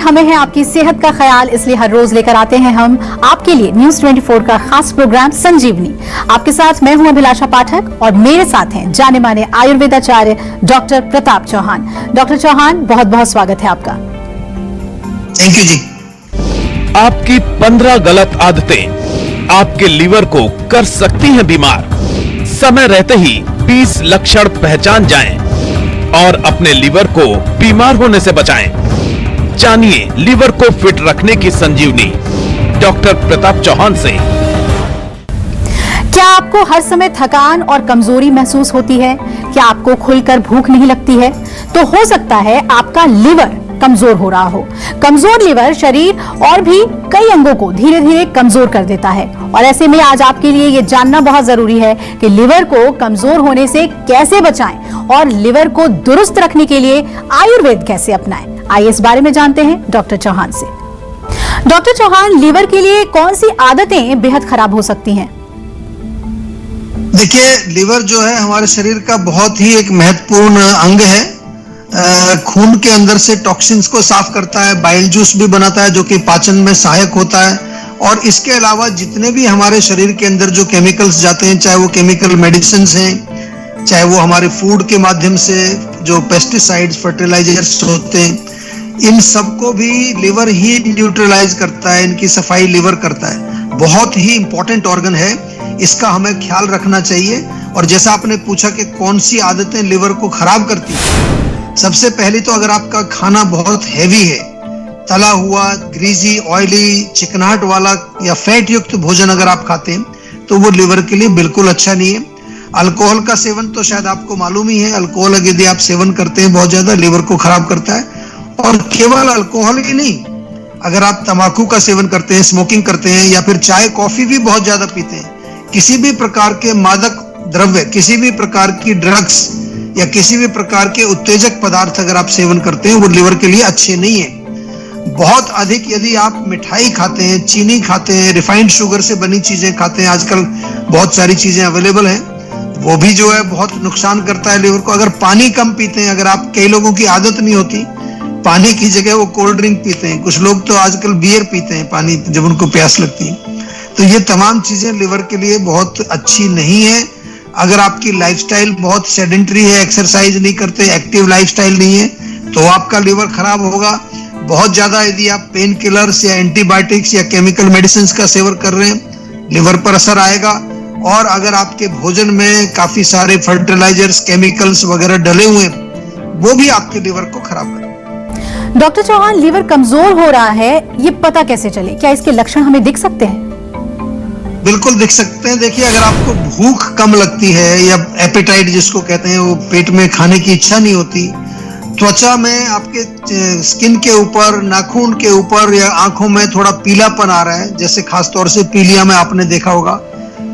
हमें है आपकी सेहत का ख्याल, इसलिए हर रोज लेकर आते हैं हम आपके लिए न्यूज 24 का खास प्रोग्राम संजीवनी। आपके साथ मैं हूं अभिलाषा पाठक और मेरे साथ हैं जाने माने आयुर्वेदाचार्य डॉक्टर प्रताप चौहान। डॉक्टर चौहान, बहुत बहुत स्वागत है आपका। थैंक यू जी। आपकी 15 गलत आदतें आपके लीवर को कर सकती हैं बीमार। समय रहते ही 20 लक्षण पहचान जाएं और अपने लीवर को बीमार होने से बचाएं। जानिए लीवर को फिट रखने की संजीवनी डॉक्टर प्रताप चौहान से। क्या आपको हर समय थकान और कमजोरी महसूस होती है? क्या आपको खुलकर भूख नहीं लगती है? तो हो सकता है आपका लिवर कमजोर हो रहा हो। कमजोर लिवर शरीर और भी कई अंगों को धीरे धीरे कमजोर कर देता है और ऐसे में आज आपके लिए ये जानना बहुत जरूरी है कि लिवर को कमजोर होने से कैसे बचाएं और लिवर को दुरुस्त रखने के लिए आयुर्वेद कैसे अपनाएं। आइए इस बारे में जानते हैं डॉक्टर चौहान से। डॉक्टर चौहान, लिवर के लिए कौन सी आदतें बेहद खराब हो सकती हैं? देखिए, लिवर जो है हमारे शरीर का बहुत ही एक महत्वपूर्ण अंग है। खून के अंदर से टॉक्सिन्स को साफ करता है, बाइल जूस भी बनाता है जो कि पाचन में सहायक होता है। और इसके अलावा जितने भी हमारे शरीर के अंदर जो केमिकल्स जाते हैं, चाहे वो केमिकल मेडिसिन हैं, चाहे वो हमारे फूड के माध्यम से जो पेस्टिसाइड्स, फर्टिलाइजर्स होते हैं, इन सबको भी लिवर ही न्यूट्रलाइज करता है। इनकी सफाई लिवर करता है। बहुत ही इंपॉर्टेंट ऑर्गन है, इसका हमें ख्याल रखना चाहिए। और जैसा आपने पूछा कि कौन सी आदतें लिवर को खराब करती है, सबसे पहले तो अगर आपका खाना बहुत हैवी है, तला हुआ, ग्रीजी, ऑयली, चिकनाहट वाला या फैट युक्त भोजन अगर आप खाते हैं तो वो लिवर के लिए बिल्कुल अच्छा नहीं है। अल्कोहल का सेवन तो शायद आपको मालूम ही है। अल्कोहल यदि आप सेवन करते हैं बहुत ज्यादा, लिवर को खराब करता है। और केवल अल्कोहल ही नहीं, अगर आप तंबाकू का सेवन करते हैं, स्मोकिंग करते हैं या फिर चाय कॉफी भी बहुत ज्यादा पीते हैं, किसी भी प्रकार के मादक द्रव्य, किसी भी प्रकार की ड्रग्स या किसी भी प्रकार के उत्तेजक पदार्थ अगर आप सेवन करते हैं, वो लिवर के लिए अच्छे नहीं है। बहुत अधिक यदि आप मिठाई खाते हैं, चीनी खाते हैं, रिफाइंड शुगर से बनी चीजें खाते हैं, आजकल बहुत सारी चीजें अवेलेबल हैं, वो भी जो है बहुत नुकसान करता है लिवर को। अगर पानी कम पीते हैं, अगर आप, कई लोगों की आदत नहीं होती, पानी की जगह वो कोल्ड ड्रिंक पीते हैं, कुछ लोग तो आजकल बियर पीते हैं पानी जब उनको प्यास लगती है, तो ये तमाम चीजें लिवर के लिए बहुत अच्छी नहीं है। अगर आपकी लाइफस्टाइल बहुत सेडेंटरी है, एक्सरसाइज नहीं करते, एक्टिव लाइफस्टाइल नहीं है, तो आपका लिवर खराब होगा। बहुत ज्यादा यदि आप पेन किलर्स या एंटीबायोटिक्स या केमिकल मेडिसिन का सेवन कर रहे हैं, लिवर पर असर आएगा। और अगर आपके भोजन में काफी सारे फर्टिलाइजर्स, केमिकल्स वगैरह डले हुए हैं, वो भी आपके लिवर को खराब करें। डॉक्टर चौहान, लिवर कमजोर हो रहा है, ये पता कैसे चले? क्या इसके लक्षण हमें दिख सकते हैं? बिल्कुल दिख सकते हैं। देखिए, अगर आपको भूख कम लगती है या एपेटाइट जिसको कहते हैं, वो पेट में खाने की इच्छा नहीं होती, त्वचा में, आपके स्किन के ऊपर, नाखून के ऊपर या आंखों में थोड़ा पीलापन आ रहा है, जैसे खासतौर से पीलिया में आपने देखा होगा।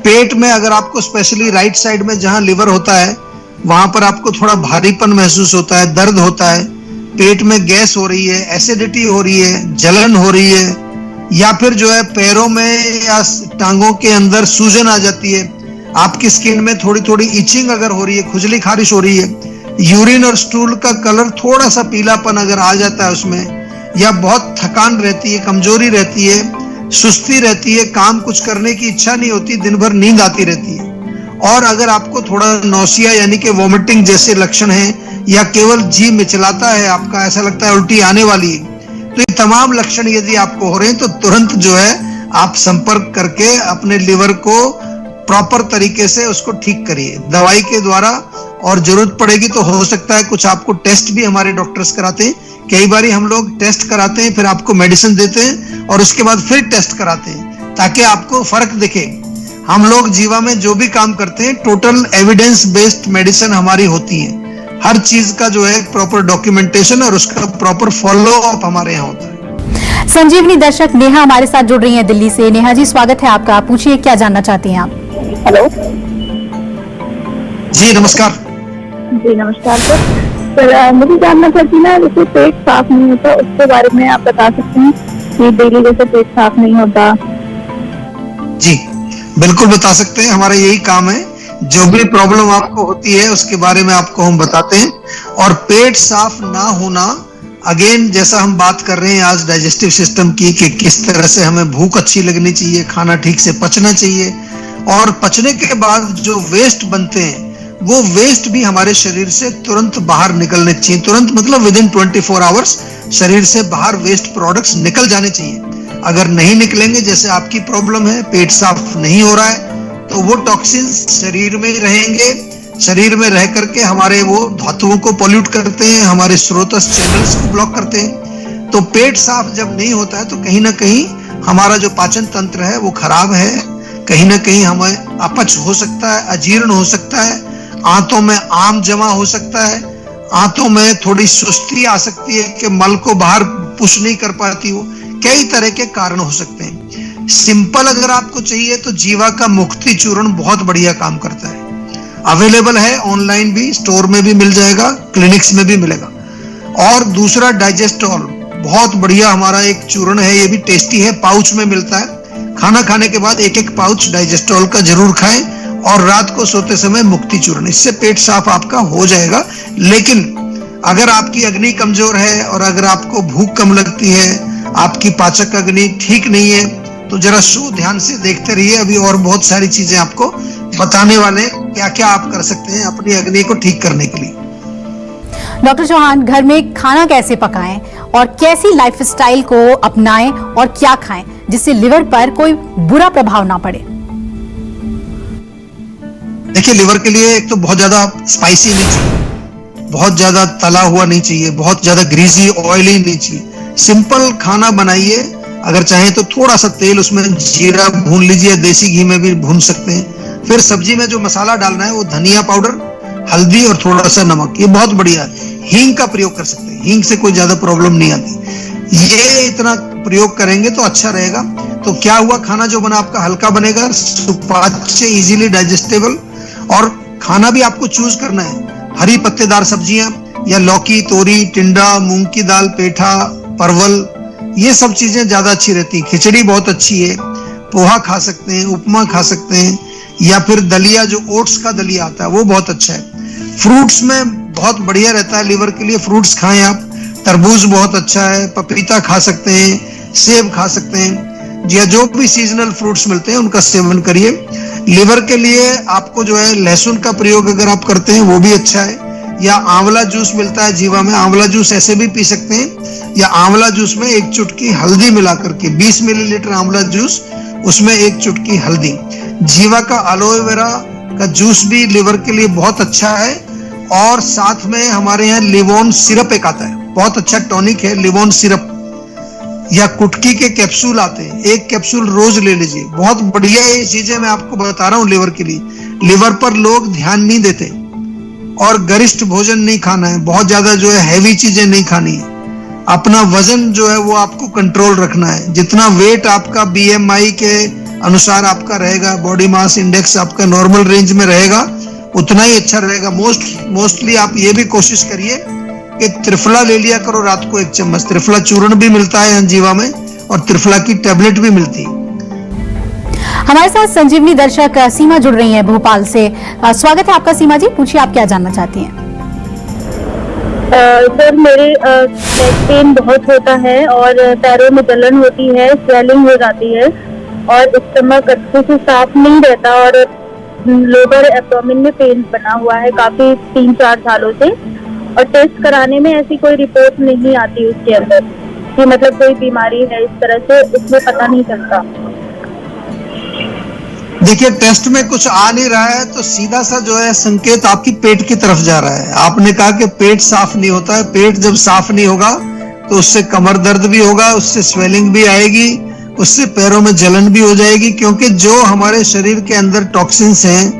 पेट में अगर आपको स्पेशली राइट साइड में जहां लिवर होता है, वहां पर आपको थोड़ा भारीपन महसूस होता है, दर्द होता है, पेट में गैस हो रही है, एसिडिटी हो रही है, जलन हो रही है, या फिर जो है पैरों में या टांगों के अंदर सूजन आ जाती है, आपकी स्किन में थोड़ी थोड़ी इचिंग अगर हो रही है, खुजली खारिश हो रही है, यूरिन और स्टूल का कलर थोड़ा सा पीलापन अगर आ जाता है उसमें, या बहुत थकान रहती है, कमजोरी रहती है, सुस्ती रहती है, काम कुछ करने की इच्छा नहीं होती, दिन भर नींद आती रहती है, और अगर आपको थोड़ा नौसिया यानी कि वॉमिटिंग जैसे लक्षण हैं, या केवल जी मिचलाता है, आपका ऐसा लगता है उल्टी आने वाली है, तो ये तमाम लक्षण यदि आपको हो रहे हैं तो तुरंत जो है आप संपर्क करके अपने लिवर को प्रॉपर तरीके से उसको ठीक करिए दवाई के द्वारा। और जरूरत पड़ेगी तो हो सकता है कुछ आपको टेस्ट भी हमारे डॉक्टर्स कराते हैं। कई बार हम लोग टेस्ट कराते हैं, फिर आपको मेडिसिन देते हैं और उसके बाद फिर टेस्ट कराते हैं ताकि आपको फर्क दिखे। हम लोग जीवा में जो भी काम करते हैं, टोटल एविडेंस बेस्ड मेडिसिन हमारी होती है। हर चीज का जो है प्रॉपर डॉक्यूमेंटेशन और उसका प्रॉपर फॉलो अप हमारे यहाँ होता है। संजीवनी दर्शक नेहा हमारे साथ जुड़ रही हैं दिल्ली से। नेहा जी, स्वागत है आपका। आप पूछिए, क्या जानना चाहती हैं आप? हेलो जी, नमस्कार। जी नमस्कार सर। मुझे जानना था कि ना, जैसे पेट साफ नहीं होता, उसके बारे में आप बता सकते हैं कि डेली जैसे पेट साफ नहीं होता? जी बिल्कुल बता सकते हैं, हमारा यही काम है। जो भी प्रॉब्लम आपको होती है उसके बारे में आपको हम बताते हैं। और पेट साफ ना होना अगेन जैसा हम बात कर रहे हैं आज डाइजेस्टिव सिस्टम की कि किस तरह से हमें भूख अच्छी लगनी चाहिए, खाना ठीक से पचना चाहिए, और पचने के बाद जो वेस्ट बनते हैं वो वेस्ट भी हमारे शरीर से तुरंत बाहर निकलने चाहिए। तुरंत मतलब विद इन 24 आवर्स शरीर से बाहर वेस्ट प्रोडक्ट्स निकल जाने चाहिए। अगर नहीं निकलेंगे, जैसे आपकी प्रॉब्लम है, पेट साफ नहीं हो रहा है, तो वो टॉक्सिन्स शरीर में ही रहेंगे। शरीर में रह करके हमारे वो धातुओं को पॉल्यूट करते हैं, हमारे स्रोतस चैनल्स को ब्लॉक करते हैं। तो पेट साफ जब नहीं होता है तो कहीं ना कहीं हमारा जो पाचन तंत्र है वो खराब है, कहीं ना कहीं हमें अपच हो सकता है, अजीर्ण हो सकता है, आंतों में आम जमा हो सकता है, आंतों में थोड़ी सुस्ती आ सकती है कि मल को बाहर पुश नहीं कर पाती हो। कई तरह के कारण हो सकते हैं। सिंपल अगर आपको चाहिए तो जीवा का मुक्ति चूर्ण बहुत बढ़िया काम करता है। अवेलेबल है ऑनलाइन भी, स्टोर में भी मिल जाएगा, क्लिनिक्स में भी मिलेगा। और दूसरा डाइजेस्टॉल, बहुत बढ़िया हमारा एक चूर्ण है, ये भी टेस्टी है, पाउच में मिलता है। खाना खाने के बाद एक एक पाउच डाइजेस्टॉल का जरूर खाएं, और रात को सोते समय मुक्ति चूर्ण, इससे पेट साफ आपका हो जाएगा। लेकिन अगर आपकी अग्नि कमजोर है और अगर आपको भूख कम लगती है, आपकी पाचक अग्नि ठीक नहीं है, तो जरा शो ध्यान से देखते रहिए। अभी और बहुत सारी चीजें आपको बताने वाले क्या क्या आप कर सकते हैं अपनी अग्नि को ठीक करने के लिए। डॉक्टर चौहान, घर में खाना कैसे पकाएं और कैसी लाइफस्टाइल को अपनाएं और क्या खाएं जिससे लिवर पर कोई बुरा प्रभाव ना पड़े? देखिए, लिवर के लिए एक तो बहुत ज्यादा स्पाइसी नहीं चाहिए, बहुत ज्यादा तला हुआ नहीं चाहिए, बहुत ज्यादा ग्रीसी ऑयली नहीं चाहिए। सिंपल खाना बनाइए। अगर चाहें तो थोड़ा सा तेल उसमें जीरा भून लीजिए, देसी घी में भी भून सकते हैं। फिर सब्जी में जो मसाला डालना है वो धनिया पाउडर, हल्दी और थोड़ा सा नमक, ये बहुत बढ़िया है। हींग का प्रयोग कर सकते हैं, हींग से कोई ज्यादा प्रॉब्लम नहीं आती। ये इतना प्रयोग करेंगे तो अच्छा रहेगा। तो क्या हुआ, खाना जो बना आपका हल्का बनेगा, सुपाच्य, इजीली डाइजेस्टेबल, और खाना भी आपको चूज करना है। हरी पत्तेदार सब्जियां या लौकी, तोरी, टिंडा, मूंग की दाल, पेठा, परवल, ये सब चीजें ज्यादा अच्छी रहती है। खिचड़ी बहुत अच्छी है, पोहा खा सकते हैं, उपमा खा सकते हैं, या फिर दलिया, जो ओट्स का दलिया आता है वो बहुत अच्छा है। फ्रूट्स में बहुत बढ़िया रहता है लिवर के लिए, फ्रूट्स खाएं आप। तरबूज बहुत अच्छा है, पपीता खा सकते हैं, सेब खा सकते हैं, या जो भी सीजनल फ्रूट्स मिलते हैं उनका सेवन करिए। लिवर के लिए आपको जो है लहसुन का प्रयोग अगर आप करते हैं वो भी अच्छा है, या आंवला जूस मिलता है जीवा में, आंवला जूस ऐसे भी पी सकते हैं, या आंवला जूस में एक चुटकी हल्दी मिला करके, 20 मिलीलीटर आंवला जूस, उसमें एक चुटकी हल्दी। जीवा का एलोवेरा का जूस भी लिवर के लिए बहुत अच्छा है। और साथ में हमारे यहाँ लिवोन सिरप एक आता है, बहुत अच्छा टॉनिक है लिवोन सिरप, या कुटकी के कैप्सूल आते हैं, एक कैप्सूल रोज ले लीजिए, बहुत बढ़िया ये चीजें मैं आपको बता रहा हूँ लिवर के लिए। लिवर पर लोग ध्यान नहीं देते, और गरिष्ठ भोजन नहीं खाना है, बहुत ज्यादा जो है हैवी चीजें नहीं खानी है। अपना वजन जो है वो आपको कंट्रोल रखना है। जितना वेट आपका बीएमआई के अनुसार आपका रहेगा, बॉडी मास इंडेक्स आपका नॉर्मल रेंज में रहेगा, उतना ही अच्छा रहेगा। मोस्टली आप ये भी कोशिश करिए कि त्रिफला ले लिया करो रात को 1 चम्मच। त्रिफला चूर्ण भी मिलता है अंजीवा में, और त्रिफला की टैबलेट भी मिलती है। हमारे साथ संजीवनी दर्शक सीमा जुड़ रही हैं भोपाल से। स्वागत है आपका सीमा जी, पूछिए आप क्या जानना चाहती हैं? सर, मेरे बैक पेन बहुत होता है और पैरों में जलन होती है, स्वेलिंग हो जाती है, और स्टमक अच्छे से साफ नहीं रहता, और लोअर एब्डोमेन में पेन बना हुआ है काफी 3-4 सालों से। और टेस्ट कराने में ऐसी कोई रिपोर्ट नहीं आती उसके अंदर कि मतलब कोई बीमारी है, इस तरह से इसमें पता नहीं चलता। देखिए, टेस्ट में कुछ आ नहीं रहा है तो सीधा सा जो है संकेत आपकी पेट की तरफ जा रहा है। आपने कहा कि पेट साफ नहीं होता है, पेट जब साफ नहीं होगा तो उससे कमर दर्द भी होगा, उससे स्वेलिंग भी आएगी, उससे पैरों में जलन भी हो जाएगी, क्योंकि जो हमारे शरीर के अंदर टॉक्सिन्स हैं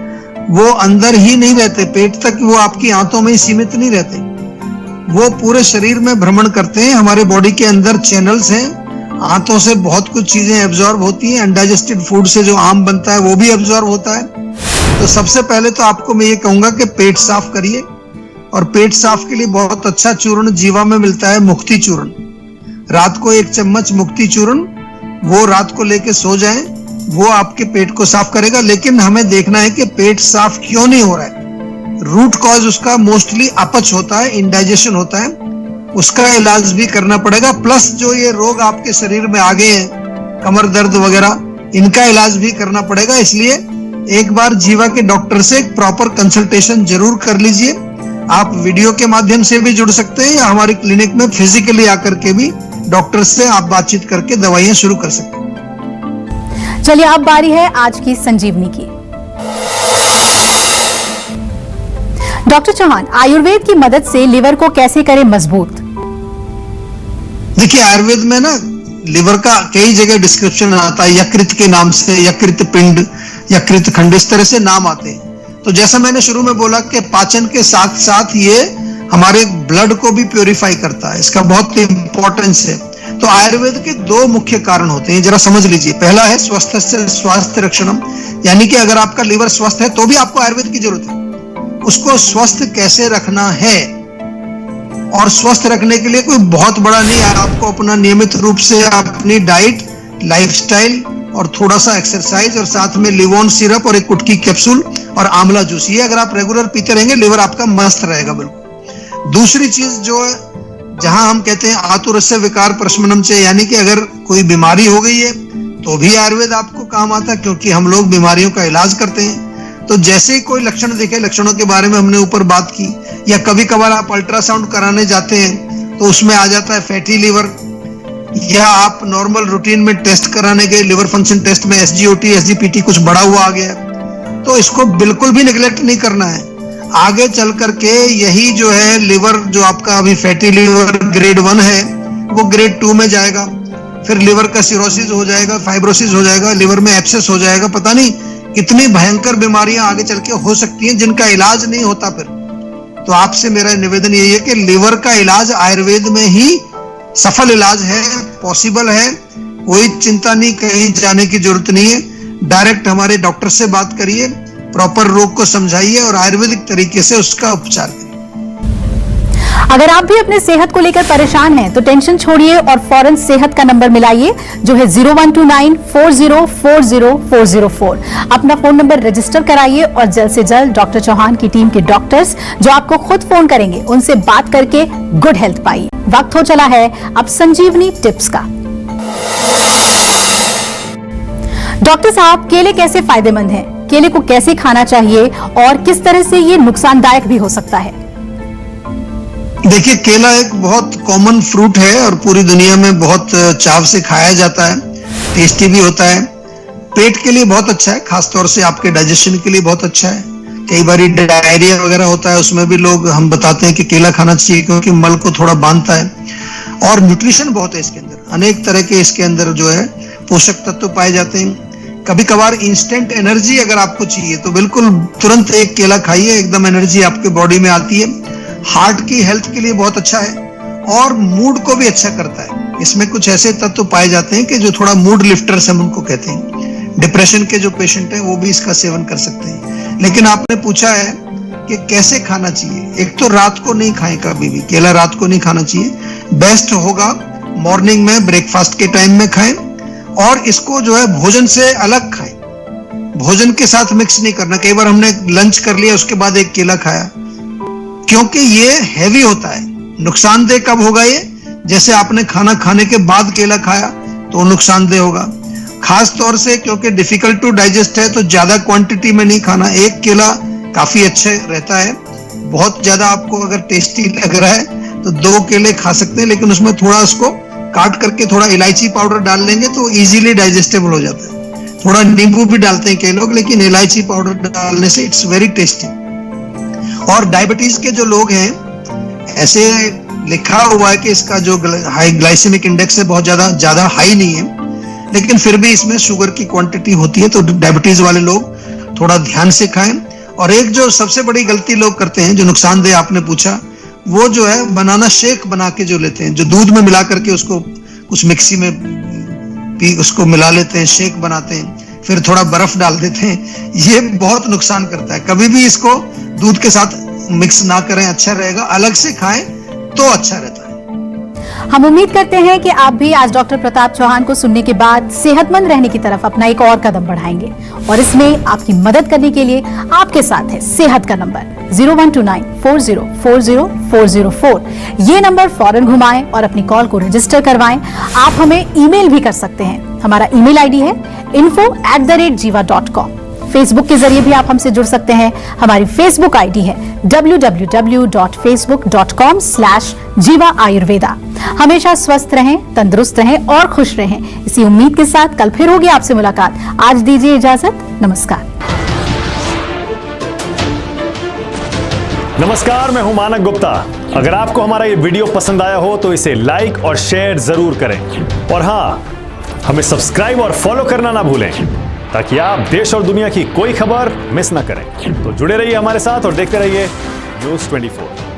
वो अंदर ही नहीं रहते, पेट तक वो आपकी आंतों में ही सीमित नहीं रहते, वो पूरे शरीर में भ्रमण करते हैं। हमारे बॉडी के अंदर चैनल्स हैं, आंतों से बहुत कुछ चीजें एब्जॉर्ब होती हैं, अनडाइजेस्टेड फूड से जो आम बनता है वो भी एब्जॉर्ब होता है। तो सबसे पहले तो आपको मैं ये कहूंगा कि पेट साफ करिए, और पेट साफ के लिए बहुत अच्छा चूर्ण जीवा में मिलता है, मुक्ति चूर्ण। रात को 1 चम्मच मुक्ति चूर्ण वो रात को लेके सो जाएं, वो आपके पेट को साफ करेगा। लेकिन हमें देखना है कि पेट साफ क्यों नहीं हो रहा है। रूट कॉज उसका मोस्टली अपच होता है, इंडाइजेशन होता है, उसका इलाज भी करना पड़ेगा। प्लस जो ये रोग आपके शरीर में आ गए हैं, कमर दर्द वगैरह, इनका इलाज भी करना पड़ेगा। इसलिए एक बार जीवा के डॉक्टर से एक प्रॉपर कंसल्टेशन जरूर कर लीजिए। आप वीडियो के माध्यम से भी जुड़ सकते हैं या हमारी क्लिनिक में फिजिकली आकर के भी डॉक्टर से आप बातचीत करके दवाइयां शुरू कर सकते हैं। चलिए अब बारी है आज की संजीवनी की। डॉक्टर चौहान, आयुर्वेद की मदद से लिवर को कैसे करें मजबूत? देखिए, आयुर्वेद में ना लिवर का कई जगह डिस्क्रिप्शन आता है, यकृत के नाम से, यकृत पिंड, यकृत खंड, इस तरह से नाम आते हैं। तो जैसा मैंने शुरू में बोला कि पाचन के साथ साथ ये हमारे ब्लड को भी प्योरीफाई करता है, इसका बहुत इंपॉर्टेंस है। तो आयुर्वेद के दो मुख्य कारण होते हैं, जरा समझ लीजिए। पहला है स्वस्थ से स्वास्थ्य रक्षणम, यानी कि अगर आपका लिवर स्वस्थ है तो भी आपको आयुर्वेद की जरूरत है। उसको स्वस्थ कैसे रखना है, और स्वस्थ रखने के लिए कोई बहुत बड़ा नहीं है, आपको अपना नियमित रूप से अपनी डाइट, लाइफस्टाइल और थोड़ा सा एक्सरसाइज और साथ में लिवोन सिरप और एक कुटकी कैप्सूल और आंवला जूस, ये अगर आप रेगुलर पीते रहेंगे लिवर आपका मस्त रहेगा बिल्कुल। दूसरी चीज जो है, जहां हम कहते हैं आतुरस्य विकार प्रशमनम से, यानी कि अगर कोई बीमारी हो गई है तो भी आयुर्वेद आपको काम आता है, क्योंकि हम लोग बीमारियों का इलाज करते हैं। तो जैसे ही कोई लक्षण दिखे, लक्षणों के बारे में हमने ऊपर बात की, या कभी कभार आप अल्ट्रासाउंड कराने जाते हैं तो उसमें आ जाता है फैटी लिवर, या आप नॉर्मल रूटीन में टेस्ट कराने गए, लिवर फंक्शन टेस्ट में SGOT, SGPT कुछ बढ़ा हुआ आ गया, तो इसको बिल्कुल भी निगलेक्ट नहीं करना है। आगे चल करके यही जो है लिवर, जो आपका अभी फैटी लिवर ग्रेड 1 है, वो ग्रेड 2 में जाएगा, फिर लिवर का सिरोसिस हो जाएगा, फाइब्रोसिस हो जाएगा, लिवर में एब्सेस हो जाएगा, पता नहीं कितनी भयंकर बीमारियां आगे चल के हो सकती हैं जिनका इलाज नहीं होता फिर। तो आपसे मेरा निवेदन यही है कि लिवर का इलाज आयुर्वेद में ही सफल इलाज है, पॉसिबल है, कोई चिंता नहीं, कहीं जाने की जरूरत नहीं है। डायरेक्ट हमारे डॉक्टर से बात करिए, प्रॉपर रोग को समझाइए और आयुर्वेदिक तरीके से उसका उपचार करिए। अगर आप भी अपने सेहत को लेकर परेशान हैं तो टेंशन छोड़िए और फौरन सेहत का नंबर मिलाइए, जो है 0129404004। अपना फोन नंबर रजिस्टर कराइए और जल्द से जल्द डॉक्टर चौहान की टीम के डॉक्टर्स जो आपको खुद फोन करेंगे, उनसे बात करके गुड हेल्थ पाइए। वक्त हो चला है अब संजीवनी टिप्स का। डॉक्टर साहब, केले कैसे फायदेमंद हैं? केले को कैसे खाना चाहिए और किस तरह से ये नुकसानदायक भी हो सकता है? देखिए, केला एक बहुत कॉमन फ्रूट है और पूरी दुनिया में बहुत चाव से खाया जाता है, टेस्टी भी होता है, पेट के लिए बहुत अच्छा है, खासतौर से आपके डाइजेशन के लिए बहुत अच्छा है। कई बार डायरिया वगैरह होता है, उसमें भी लोग हम बताते हैं कि केला खाना चाहिए, क्योंकि मल को थोड़ा बांधता है और न्यूट्रिशन बहुत है इसके अंदर, अनेक तरह के इसके अंदर जो है पोषक तत्व पाए जाते हैं। कभी कभार इंस्टेंट एनर्जी अगर आपको चाहिए तो बिल्कुल तुरंत एक केला खाइए, एकदम एनर्जी आपके बॉडी में आती है। हार्ट की हेल्थ के लिए बहुत अच्छा है और मूड को भी अच्छा करता है। इसमें कुछ ऐसे तत्व पाए जाते हैं कि जो थोड़ा मूड लिफ्टर्स हम उनको कहते हैं। डिप्रेशन के जो पेशेंट हैं वो भी इसका सेवन कर सकते हैं। लेकिन आपने पूछा है कि कैसे खाना चाहिए, एक तो रात को नहीं खाएं, कभी भी केला रात को नहीं खाना चाहिए। बेस्ट होगा मॉर्निंग में ब्रेकफास्ट के टाइम में खाएं, और इसको जो है भोजन से अलग खाएं, भोजन के साथ मिक्स नहीं करना। कई बार हमने लंच कर लिया उसके बाद एक केला खाया, क्योंकि ये हैवी होता है। नुकसानदेह कब होगा ये? जैसे आपने खाना खाने के बाद केला खाया तो नुकसानदेह होगा, खास तौर से क्योंकि डिफिकल्ट टू डाइजेस्ट है, तो ज्यादा क्वांटिटी में नहीं खाना। एक केला काफी अच्छा रहता है, बहुत ज्यादा आपको अगर टेस्टी लग रहा है तो 2 केले खा सकते हैं, लेकिन उसमें थोड़ा उसको काट करके थोड़ा इलायची पाउडर डाल लेंगे तो इजीली डाइजेस्टेबल हो जाता है। थोड़ा नींबू भी डालते हैं कई लोग, लेकिन इलायची पाउडर डालने से इट्स वेरी टेस्टी। और डायबिटीज के जो लोग हैं, ऐसे लिखा हुआ है कि इसका जो हाई ग्लाइसेमिक इंडेक्स है बहुत ज्यादा हाई नहीं है, लेकिन फिर भी इसमें शुगर की क्वांटिटी होती है, तो डायबिटीज वाले लोग थोड़ा ध्यान से खाएं। और एक जो सबसे बड़ी गलती लोग करते हैं, जो नुकसानदेह आपने पूछा, वो जो है बनाना शेक बना के जो लेते हैं, जो दूध में मिला करके उसको कुछ मिक्सी में उसको मिला लेते हैं, शेक बनाते हैं, फिर थोड़ा बर्फ डाल देते हैं। ये बहुत नुकसान करता है। कभी भी इसको दूध के साथ मिक्स ना करें, अच्छा रहेगा। अलग से खाएं तो अच्छा रहता है। हम उम्मीद करते हैं कि आप भी आज डॉक्टर प्रताप चौहान को सुनने के बाद सेहतमंद रहने की तरफ अपना एक और कदम बढ़ाएंगे। और इसमें आपकी मदद करने के लिए आपके साथ है सेहत का नंबर 0129404004। ये नंबर फौरन घुमाएं और अपनी कॉल को रजिस्टर करवाएं। आप हमें ईमेल भी कर सकते हैं। हमारा ईमेल आईडी है info@jiva.com। फेसबुक के जरिए भी आप हमसे जुड़ सकते हैं। हमारी फेसबुक आईडी है www.facebook.com/jiva ayurveda। हमेशा स्वस्थ रहें, तंदुरुस्त रहें और खुश रहें, इसी उम्मीद के साथ कल फिर होगी आपसे मुलाकात। आज दीजिए इजाजत, नमस्कार। नमस्कार, मैं हूं मानक गुप्ता। अगर आपको हमारा ये वीडियो पसंद आया हो तो इसे लाइक और शेयर जरूर करें। और हाँ, हमें सब्सक्राइब और फॉलो करना ना भूलें ताकि आप देश और दुनिया की कोई खबर मिस ना करें। तो जुड़े रहिए हमारे साथ और देखते रहिए News 24।